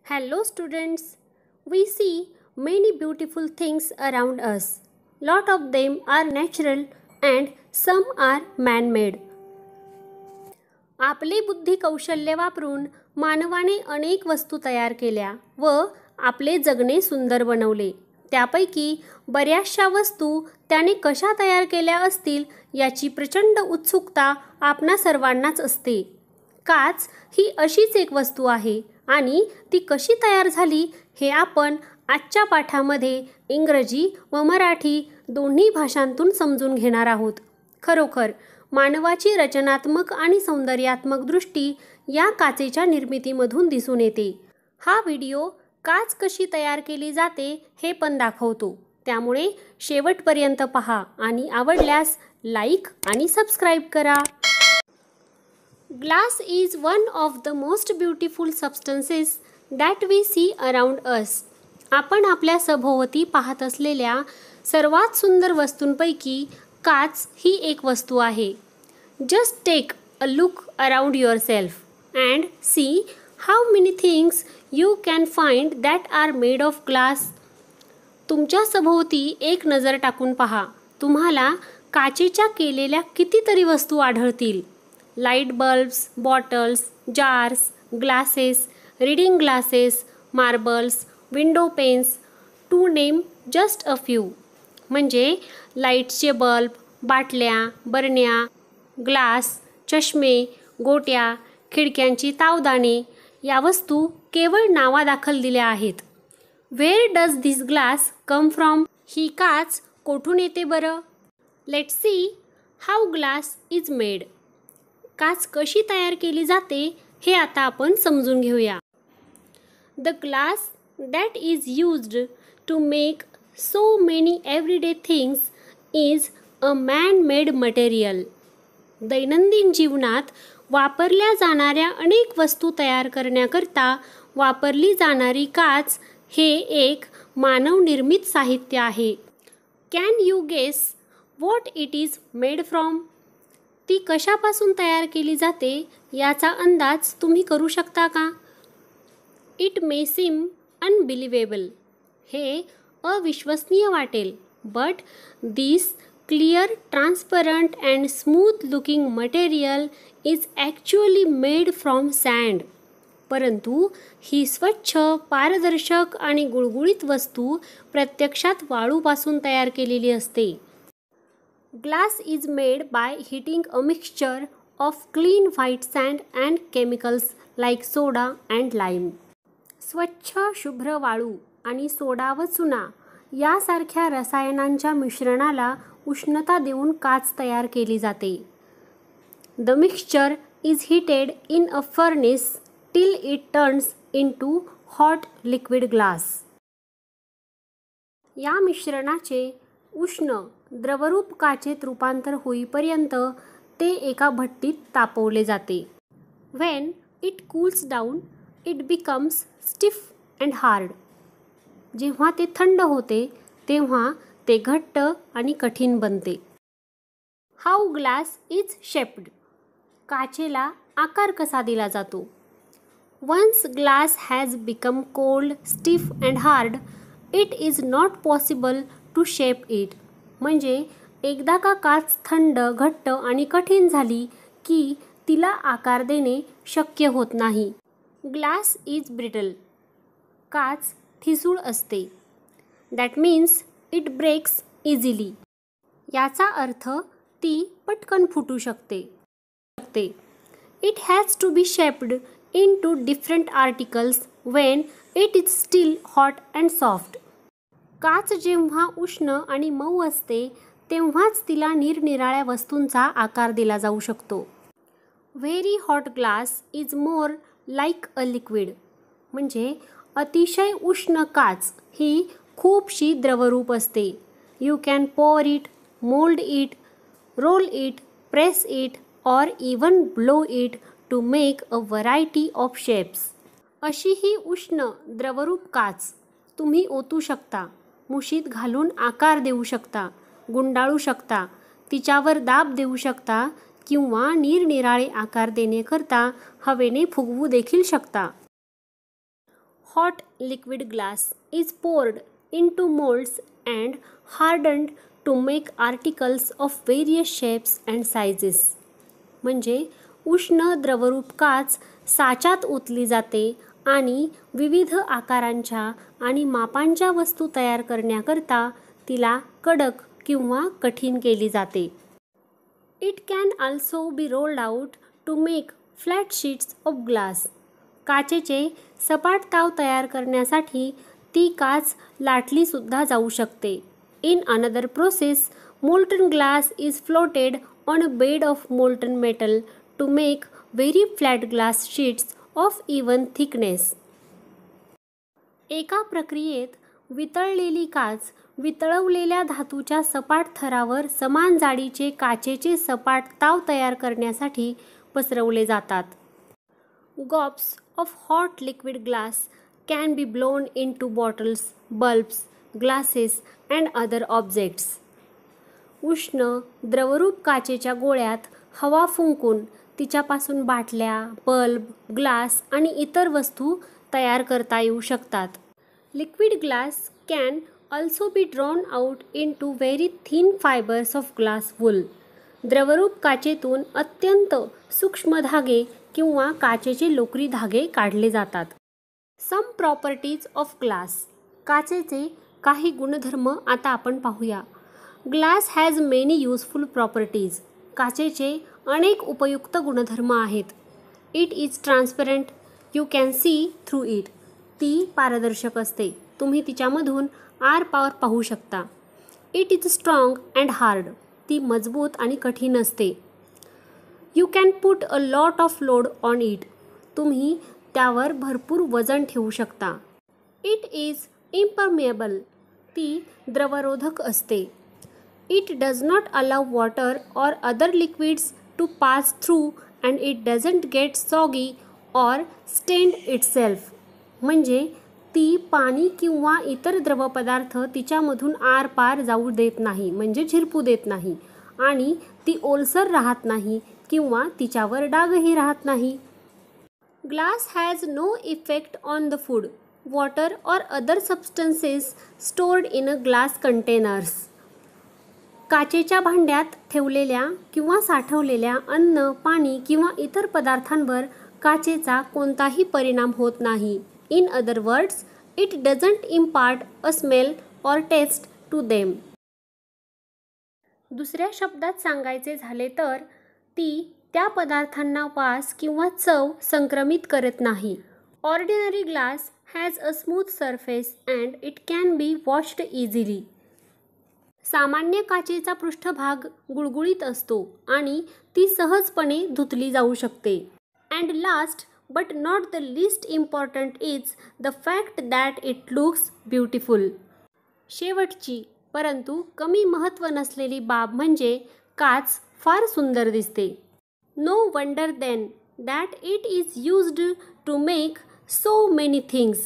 Hello students, we see many beautiful things around us. Lot of them are natural and some are man-made. आपले बुद्धी कौशल्य वापरून मानवाने अनेक वस्तू तयार केल्या व आपले जगणे सुंदर बनवले. त्यापैकी बऱ्याचशा वस्तू त्याने कशा तयार केल्या असतील याची प्रचंड उत्सुकता आपणा सर्वांनाच असते. काच ही अशीच एक वस्तू आहे आणि ती कशी तयार झाली हे आपण आजच्या पाठामध्ये इंग्रजी व मराठी दोन्ही भाषांतून समजून घेणार आहोत. खरोखर मानवाची रचनात्मक आणि सौंदर्यात्मक दृष्टी या काचेच्या निर्मितीमधून दिसून येते. हा व्हिडिओ काच कशी तयार केली जाते हे पण दाखवतो. त्यामुळे शेवटपर्यंत पहा आणि आवडल्यास लाईक आणि सबस्क्राईब करा. Glass is one of the most beautiful substances that we see around us. आपण आपल्या सभोवती पाहत असलेल्या सर्वात सुंदर वस्तूंपैकी काच ही एक वस्तू आहे. Just take a look around yourself and see how many things you can find that are made of glass. तुमच्या सभोवती एक नजर टाकून पहा. तुम्हाला काचेच्या केलेल्या कितीतरी वस्तू आढळतील. Light bulbs, bottles, jars, glasses, reading glasses, marbles, window panes, to name just a few. म्हणजे लाईटचे बल्ब, बाटल्या, बरण्या, ग्लास, चष्मे, गोट्या, खिडक्यांची तावदाणे या वस्तू केवळ नावादाखल दिल्या आहेत. Where does this glass come from? ही काच कोठून येते बरं? Let's see how glass is made. काच कशी तयार केली जाते हे आता आपण समजून घेऊया. The glass that is used to make so many everyday things is a man made material. दैनंदिन जीवनात वापरल्या जाणाऱ्या अनेक वस्तू तयार करण्याकरता वापरली जाणारी काच हे एक मानवनिर्मित साहित्य आहे. Can you guess what it is made from? ती कशापासून तयार केली जाते याचा अंदाज तुम्ही करू शकता का? It may seem unbelievable. हे अविश्वसनीय वाटेल. But this clear, transparent and smooth looking material is actually made from sand. परंतु ही स्वच्छ, पारदर्शक आणि गुळगुळीत वस्तू प्रत्यक्षात वाळूपासून तयार केलेली असते. Glass is made by heating a mixture of clean white sand and chemicals like soda and lime. स्वच्छ शुभ्र वाळू आणि सोडा व चुना यासारख्या रसायनांच्या मिश्रणाला उष्णता देऊन काच तयार केली जाते. The mixture is heated in a furnace till it turns into hot liquid glass. या मिश्रणाचे उष्ण द्रवरूप काचेत रूपांतर होईपर्यंत ते एका भट्टीत तापवले जाते. When it cools down, it becomes stiff and hard. जेव्हा ते थंड होते तेव्हा ते घट्ट आणि कठीण बनते. How glass is shaped? काचेला आकार कसा दिला जातो? Once glass has become cold, stiff and hard, it is not possible to shape it. म्हणजे एकदा का काच थंड, घट्ट आणि कठीण झाली की तिला आकार देणे शक्य होत नाही. Glass is brittle. काच ठिसूळ असते. That means it breaks easily. याचा अर्थ ती पटकन फुटू शकते. It has to be shaped into different articles when it is still hot and soft. काच जेव्हा उष्ण आणि मऊ असते तेव्हाच तिला निरनिराळ्या वस्तूंचा आकार दिला जाऊ शकतो. Very hot glass is more like a liquid. म्हणजे अतिशय उष्ण काच ही खूपशी द्रवरूप असते. You can pour it, mould it, roll it, press it or even blow it to make a variety of shapes. अशी ही उष्ण द्रवरूप काच तुम्ही ओतू शकता, मुशीत घालून आकार देऊ शकता, गुंडाळू शकता, तिच्यावर दाब देऊ शकता किंवा निरनिराळे आकार देण्याकरता हवेने फुगवू देखील शकता. hot liquid glass is poured into molds and hardened to make articles of various shapes and sizes. म्हणजे उष्ण द्रवरूप काच साच्यात ओतली जाते आणि विविध आकारांच्या आणि मापांच्या वस्तू तयार करण्याकरता तिला कडक किंवा कठीण केली जाते. It can also be rolled out to make flat sheets of glass. काचेचे सपाट ताव तयार करण्यासाठी ती काच लाटली सुद्धा जाऊ शकते. In another process, molten glass is floated on a bed of molten metal to make very flat glass sheets of even thickness. एका प्रक्रियेत वितळलेली काच वितळवलेल्या धातूच्या सपाट थरावर समान जाडीचे काचेचे सपाट ताव तयार करण्यासाठी पसरवले जातात. Gobs of hot liquid glass can be blown into bottles, bulbs, glasses and other objects. उष्ण द्रवरूप काचेच्या गोळ्यात हवा फुंकून तिच्यापासून बाटल्या, बल्ब, ग्लास आणि इतर वस्तू तयार करता येऊ शकतात. Liquid glass can also be drawn out into very thin fibers of glass wool. द्रवरूप काचेतून अत्यंत सूक्ष्म धागे किंवा काचेचे लोकरी धागे काढले जातात. Some properties of glass. काचेचे काही गुणधर्म आता आपण पाहूया. Glass has many useful properties. काचेचे अनेक उपयुक्त गुणधर्म आहेत. It is transparent. You can see through it. ती पारदर्शक असते. तुम्ही तिच्यामधून आरपार पाहू शकता. It is strong and hard. ती मजबूत आणि कठीण असते. You can put a lot of load on it. तुम्ही त्यावर भरपूर वजन ठेवू शकता. It is impermeable. ती द्रवरोधक असते. It does not allow water or other liquids to pass through and it doesn't get soggy or stained itself. म्हणजे ती पाणी किंवा इतर द्रवपदार्थ तिच्यामधून आरपार जाऊ देत नाही, म्हणजे झिरपू देत नाही आणि ती ओलसर राहत नाही किंवा तिच्यावर डागही राहत नाही. Glass has no effect on the food, water or other substances stored in a glass containers. काचेच्या भांड्यात ठेवलेल्या किंवा साठवलेल्या अन्न, पाणी किंवा इतर पदार्थांवर काचेचा कोणताही परिणाम होत नाही. In other words, it doesn't impart a smell or taste to them. दुसऱ्या शब्दात सांगायचे झाले तर ती त्या पदार्थांना वास किंवा चव संक्रमित करत नाही. Ordinary glass has a smooth surface and it can be washed easily. सामान्य काचेचा पृष्ठभाग गुळगुळीत असतो आणि ती सहजपणे धुतली जाऊ शकते. And last but not the least important is the fact that it looks beautiful. शेवटची परंतु कमी महत्त्व नसलेली बाब म्हणजे काच फार सुंदर दिसते. No wonder then that it is used to make so many things.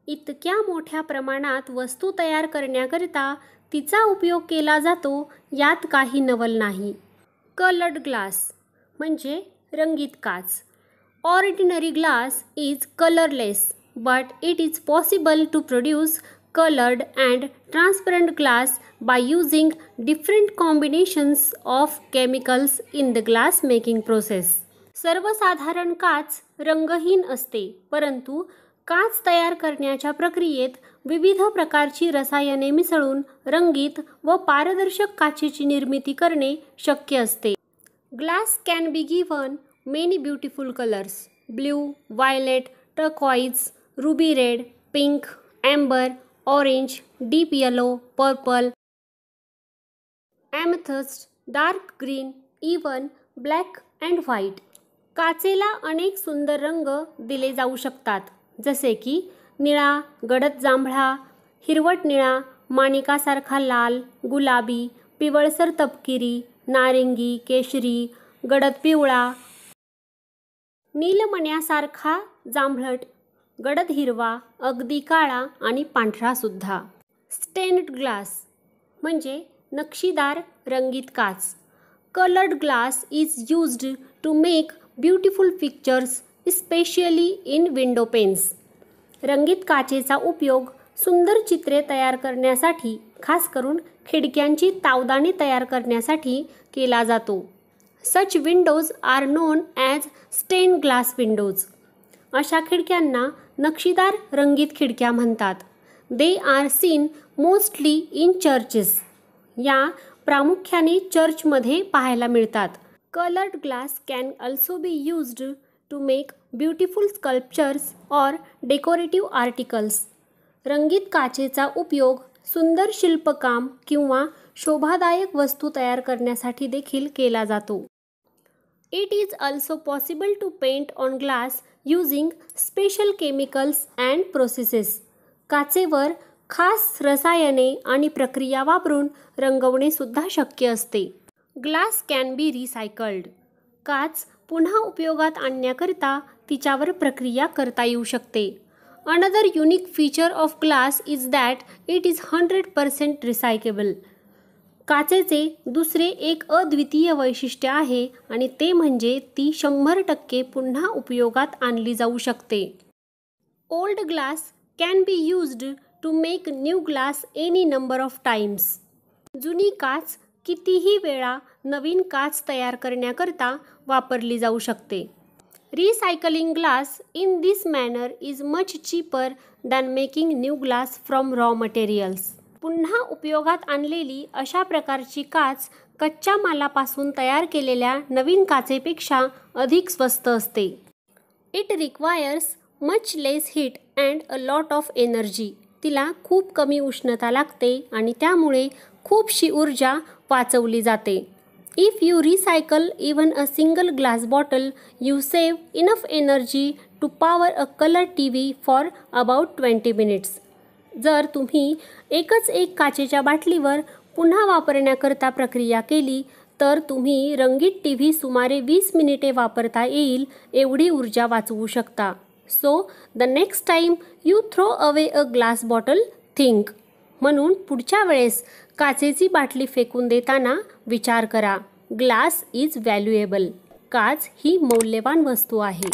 इतक्या मोठ्या प्रमाणात वस्तू तयार करण्याकरिता तिचा उपयोग केला जातो यात काही नवल नाही. Colored glass म्हणजे रंगीत काच. Ordinary glass is colorless, but it is possible to produce colored and transparent glass by using different combinations of chemicals in the glass making process. सर्वसाधारण काच रंगहीन असते, परंतु काच तयार करण्याच्या प्रक्रियेत विविध प्रकारची रसायने मिसळून रंगीत व पारदर्शक काचेची निर्मिती करणे शक्य असते. Glass can be given many beautiful colors: blue, violet, turquoise, ruby red, pink, amber, orange, deep yellow, purple, amethyst, dark green, even black and white. काचेला अनेक सुंदर रंग दिले जाऊ शकतात, जसे की निळा, गडद जांभळा, हिरवट निळा, माणिकासारखा लाल, गुलाबी, पिवळसर तपकिरी, नारिंगी, केशरी, गडद पिवळा, नीलमण्यासारखा जांभळट, गडद हिरवा, अगदी काळा आणि पांढरा सुद्धा. स्टेन्ड ग्लास म्हणजे नक्षीदार रंगीत काच. Coloured glass is used to make beautiful pictures, especially in window panes. रंगीत काचेचा उपयोग सुंदर चित्रे तयार करण्यासाठी, खास करून खिडक्यांची तावदाणी तयार करण्यासाठी केला जातो. Such windows are known as stained glass windows. अशा खिडक्यांना नक्षीदार रंगीत खिडक्या म्हणतात. They are seen mostly in churches. या प्रामुख्याने चर्चमध्ये पाहायला मिळतात. Coloured glass can also be used to make beautiful sculptures or decorative articles. रंगीत काचेचा उपयोग सुंदर शिल्पकाम किंवा शोभादायक वस्तू तयार करण्यासाठी देखील केला जातो. It is also possible to paint on glass using special chemicals and processes. काचेवर खास रसायने आणि प्रक्रिया वापरून रंगवणे सुद्धा शक्य असते. Glass can be recycled. काच पुन्हा उपयोगात आणण्याकरिता तिच्यावर प्रक्रिया करता येऊ शकते. Another unique feature of glass is that it is 100% recyclable. काचेचे दुसरे एक अद्वितीय वैशिष्ट्य आहे आणि ते म्हणजे ती 100% पुन्हा उपयोगात आणली जाऊ शकते. Old glass can be used to make new glass any number of times. जुनी काच कितीही वेळा नवीन काच तयार करण्याकरता वापरली जाऊ शकते. Recycling glass in this manner is much cheaper than making new glass from raw materials. पुन्हा उपयोगात आणलेली अशा प्रकारची काच कच्च्या मालापासून तयार केलेल्या नवीन काचेपेक्षा अधिक स्वस्त असते. It requires much less heat and a lot of energy. तिला खूप कमी उष्णता लागते आणि त्यामुळे खूपशी ऊर्जा वाचवली जाते. If you recycle even a single glass bottle you save enough energy to power a colour TV for about 20 minutes. जर तुम्ही एकच एक काचेच्या बाटलीवर पुन्हा वापरण्याकरता प्रक्रिया केली तर तुम्ही रंगीत TV सुमारे 20 मिनिटे वापरता येईल एवढी ऊर्जा वाचवू शकता. So the next time you throw away a glass bottle think. म्हणून पुढच्या वेळेस काचेची बाटली फेकून देताना विचार करा. Glass is valuable. काच ही मौल्यवान वस्तू आहे.